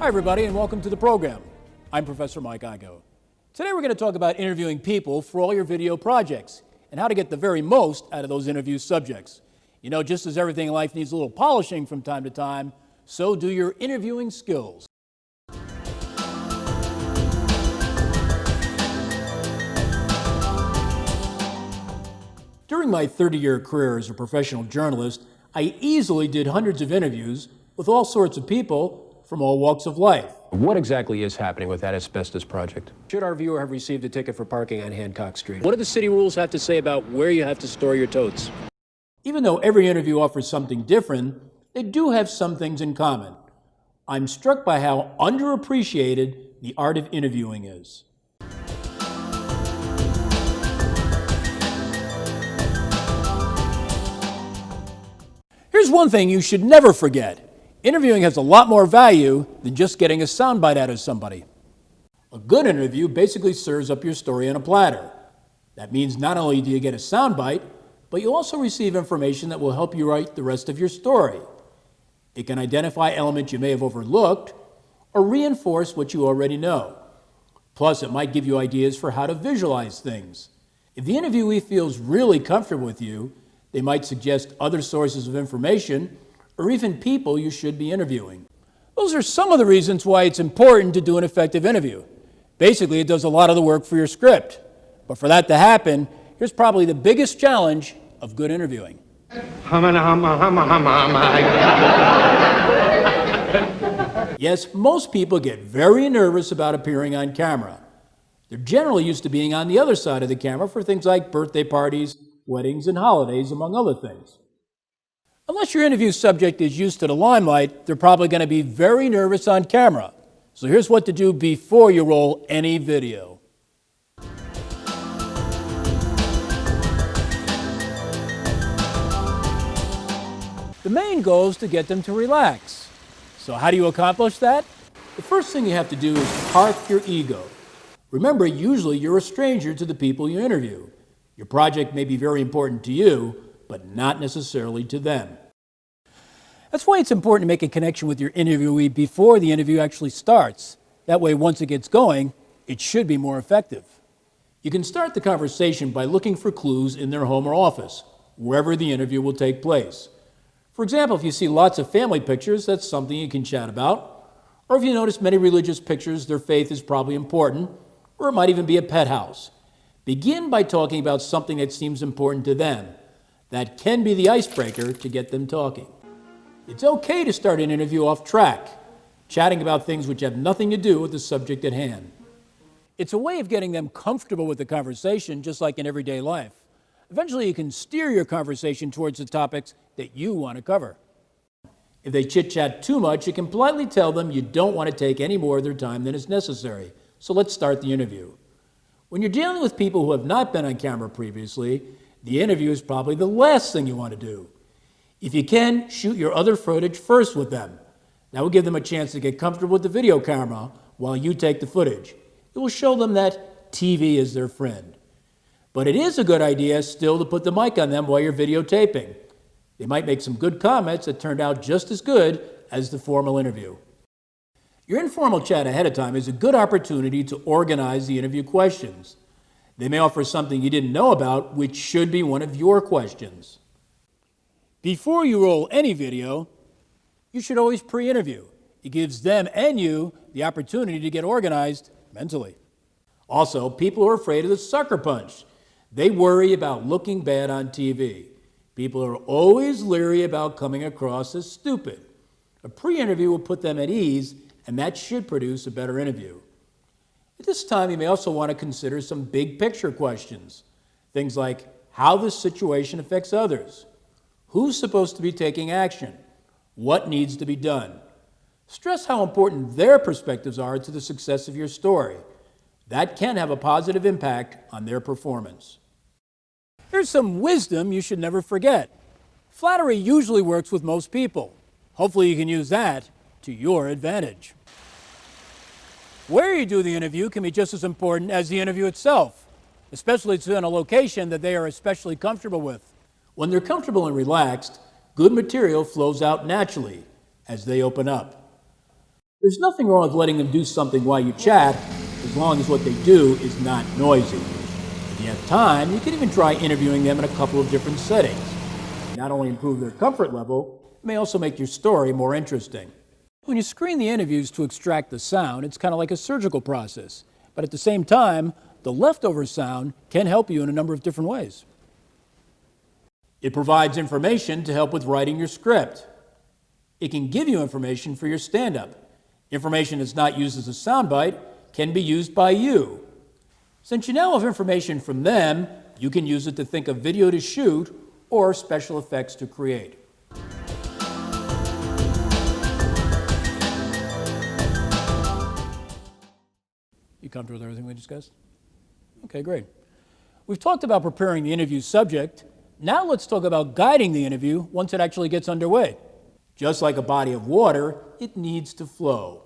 Hi, everybody, and welcome to the program. I'm Professor Mike Igoe. Today we're going to talk about interviewing people for all your video projects and how to get the very most out of those interview subjects. You know, just as everything in life needs a little polishing from time to time, so do your interviewing skills. During my 30-year career as a professional journalist, I easily did hundreds of interviews with all sorts of people from all walks of life. What exactly is happening with that asbestos project? Should our viewer have received a ticket for parking on Hancock Street? What do the city rules have to say about where you have to store your totes? Even though every interview offers something different, they do have some things in common. I'm struck by how underappreciated the art of interviewing is. Here's one thing you should never forget. Interviewing has a lot more value than just getting a soundbite out of somebody. A good interview basically serves up your story on a platter. That means not only do you get a soundbite, but you'll also receive information that will help you write the rest of your story. It can identify elements you may have overlooked or reinforce what you already know. Plus, it might give you ideas for how to visualize things. If the interviewee feels really comfortable with you, they might suggest other sources of information or even people you should be interviewing. Those are some of the reasons why it's important to do an effective interview. Basically, it does a lot of the work for your script. But for that to happen, here's probably the biggest challenge of good interviewing. Yes, most people get very nervous about appearing on camera. They're generally used to being on the other side of the camera for things like birthday parties, weddings, and holidays, among other things. Unless your interview subject is used to the limelight, they're probably going to be very nervous on camera. So here's what to do before you roll any video. The main goal is to get them to relax. So how do you accomplish that? The first thing you have to do is park your ego. Remember, usually you're a stranger to the people you interview. Your project may be very important to you, but not necessarily to them. That's why it's important to make a connection with your interviewee before the interview actually starts. That way, once it gets going, it should be more effective. You can start the conversation by looking for clues in their home or office, wherever the interview will take place. For example, if you see lots of family pictures, that's something you can chat about. Or if you notice many religious pictures, their faith is probably important, or it might even be a pet house. Begin by talking about something that seems important to them. That can be the icebreaker to get them talking. It's okay to start an interview off track, chatting about things which have nothing to do with the subject at hand. It's a way of getting them comfortable with the conversation, just like in everyday life. Eventually, you can steer your conversation towards the topics that you want to cover. If they chit-chat too much, you can politely tell them you don't want to take any more of their time than is necessary. So let's start the interview. When you're dealing with people who have not been on camera previously, the interview is probably the last thing you want to do. If you can, shoot your other footage first with them. That will give them a chance to get comfortable with the video camera while you take the footage. It will show them that TV is their friend. But it is a good idea still to put the mic on them while you're videotaping. They might make some good comments that turned out just as good as the formal interview. Your informal chat ahead of time is a good opportunity to organize the interview questions. They may offer something you didn't know about, which should be one of your questions. Before you roll any video, you should always pre-interview. It gives them and you the opportunity to get organized mentally. Also, people are afraid of the sucker punch. They worry about looking bad on TV. People are always leery about coming across as stupid. A pre-interview will put them at ease, and that should produce a better interview. At this time, you may also want to consider some big picture questions. Things like how this situation affects others. Who's supposed to be taking action? What needs to be done? Stress how important their perspectives are to the success of your story. That can have a positive impact on their performance. Here's some wisdom you should never forget. Flattery usually works with most people. Hopefully you can use that to your advantage. Where you do the interview can be just as important as the interview itself, especially if it's in a location that they are especially comfortable with. When they're comfortable and relaxed, good material flows out naturally as they open up. There's nothing wrong with letting them do something while you chat, as long as what they do is not noisy. If you have time, you can even try interviewing them in a couple of different settings. Not only improve their comfort level, it may also make your story more interesting. When you screen the interviews to extract the sound, it's kind of like a surgical process. But at the same time, the leftover sound can help you in a number of different ways. It provides information to help with writing your script. It can give you information for your stand-up. Information that's not used as a soundbite can be used by you. Since you now have information from them, you can use it to think of video to shoot or special effects to create. You comfortable with everything we discussed? Okay, great. We've talked about preparing the interview subject. Now let's talk about guiding the interview once it actually gets underway. Just like a body of water, it needs to flow.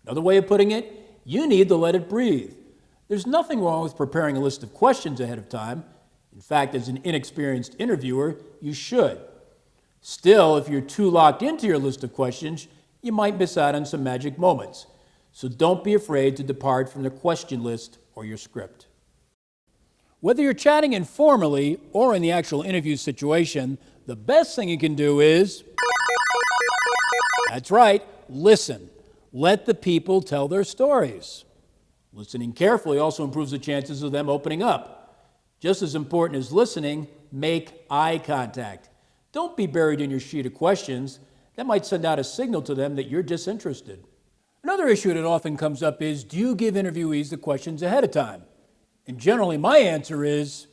Another way of putting it, you need to let it breathe. There's nothing wrong with preparing a list of questions ahead of time. In fact, as an inexperienced interviewer, you should. Still, if you're too locked into your list of questions, you might miss out on some magic moments. So don't be afraid to depart from the question list or your script. Whether you're chatting informally or in the actual interview situation, the best thing you can do is, that's right, listen. Let the people tell their stories. Listening carefully also improves the chances of them opening up. Just as important as listening, make eye contact. Don't be buried in your sheet of questions. That might send out a signal to them that you're disinterested. Another issue that often comes up is, do you give interviewees the questions ahead of time? And generally my answer is,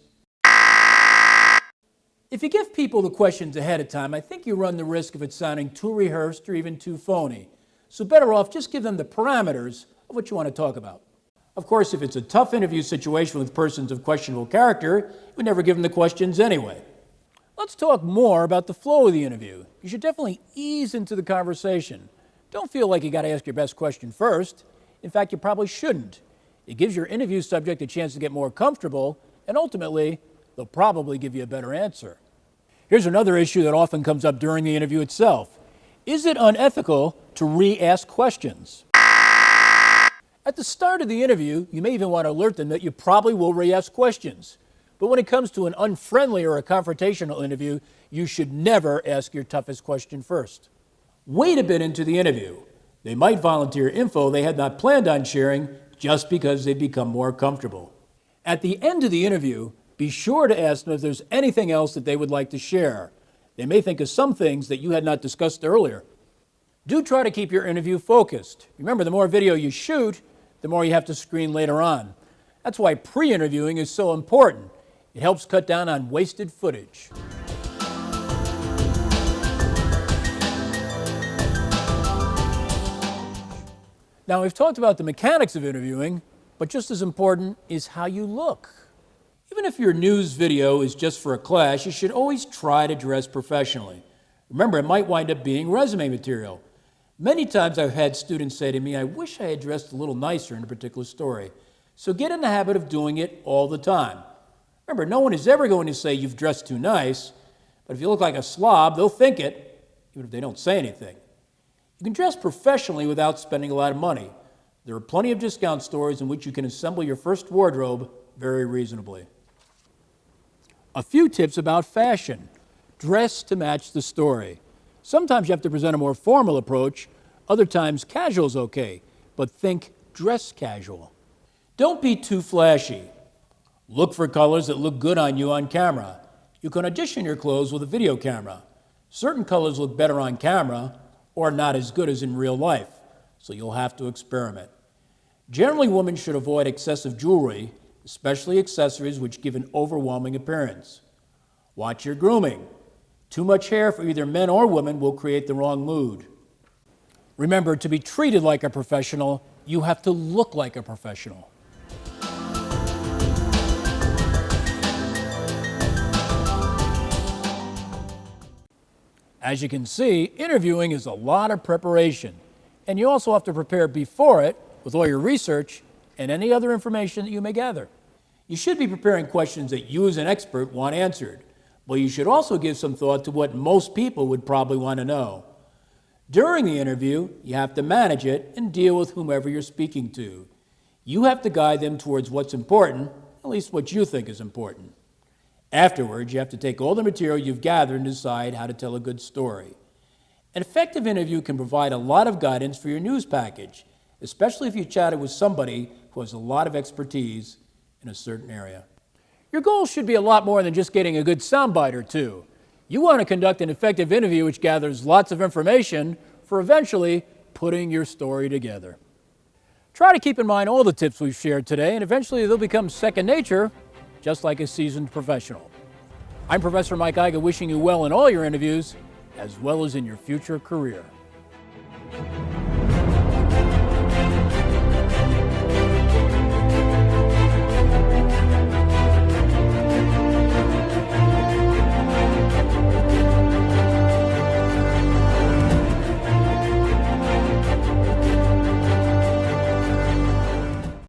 if you give people the questions ahead of time, I think you run the risk of it sounding too rehearsed or even too phony. So better off just give them the parameters of what you want to talk about. Of course, if it's a tough interview situation with persons of questionable character, you would never give them the questions anyway. Let's talk more about the flow of the interview. You should definitely ease into the conversation. Don't feel like you got to ask your best question first. In fact, you probably shouldn't. It gives your interview subject a chance to get more comfortable, and ultimately, they'll probably give you a better answer. Here's another issue that often comes up during the interview itself. Is it unethical to re-ask questions? At the start of the interview, you may even want to alert them that you probably will re-ask questions. But when it comes to an unfriendly or a confrontational interview, you should never ask your toughest question first. Wait a bit into the interview. They might volunteer info they had not planned on sharing just because they've become more comfortable. At the end of the interview, be sure to ask them if there's anything else that they would like to share. They may think of some things that you had not discussed earlier. Do try to keep your interview focused. Remember, the more video you shoot, the more you have to screen later on. That's why pre-interviewing is so important. It helps cut down on wasted footage. Now, we've talked about the mechanics of interviewing, but just as important is how you look. Even if your news video is just for a class, you should always try to dress professionally. Remember, it might wind up being resume material. Many times I've had students say to me, I wish I had dressed a little nicer in a particular story. So get in the habit of doing it all the time. Remember, no one is ever going to say you've dressed too nice, but if you look like a slob, they'll think it, even if they don't say anything. You can dress professionally without spending a lot of money. There are plenty of discount stores in which you can assemble your first wardrobe very reasonably. A few tips about fashion. Dress to match the story. Sometimes you have to present a more formal approach. Other times casual is okay, but think dress casual. Don't be too flashy. Look for colors that look good on you on camera. You can audition your clothes with a video camera. Certain colors look better on camera or not as good as in real life, so you'll have to experiment. Generally, women should avoid excessive jewelry, especially accessories which give an overwhelming appearance. Watch your grooming. Too much hair for either men or women will create the wrong mood. Remember, to be treated like a professional, you have to look like a professional. As you can see, interviewing is a lot of preparation, and you also have to prepare before it with all your research and any other information that you may gather. You should be preparing questions that you as an expert want answered, but you should also give some thought to what most people would probably want to know. During the interview, you have to manage it and deal with whomever you're speaking to. You have to guide them towards what's important, at least what you think is important. Afterwards, you have to take all the material you've gathered and decide how to tell a good story. An effective interview can provide a lot of guidance for your news package, especially if you chatted with somebody who has a lot of expertise in a certain area. Your goals should be a lot more than just getting a good soundbite or two. You want to conduct an effective interview which gathers lots of information for eventually putting your story together. Try to keep in mind all the tips we've shared today, and eventually they'll become second nature, just like a seasoned professional. I'm Professor Mike Igoe, wishing you well in all your interviews, as well as in your future career.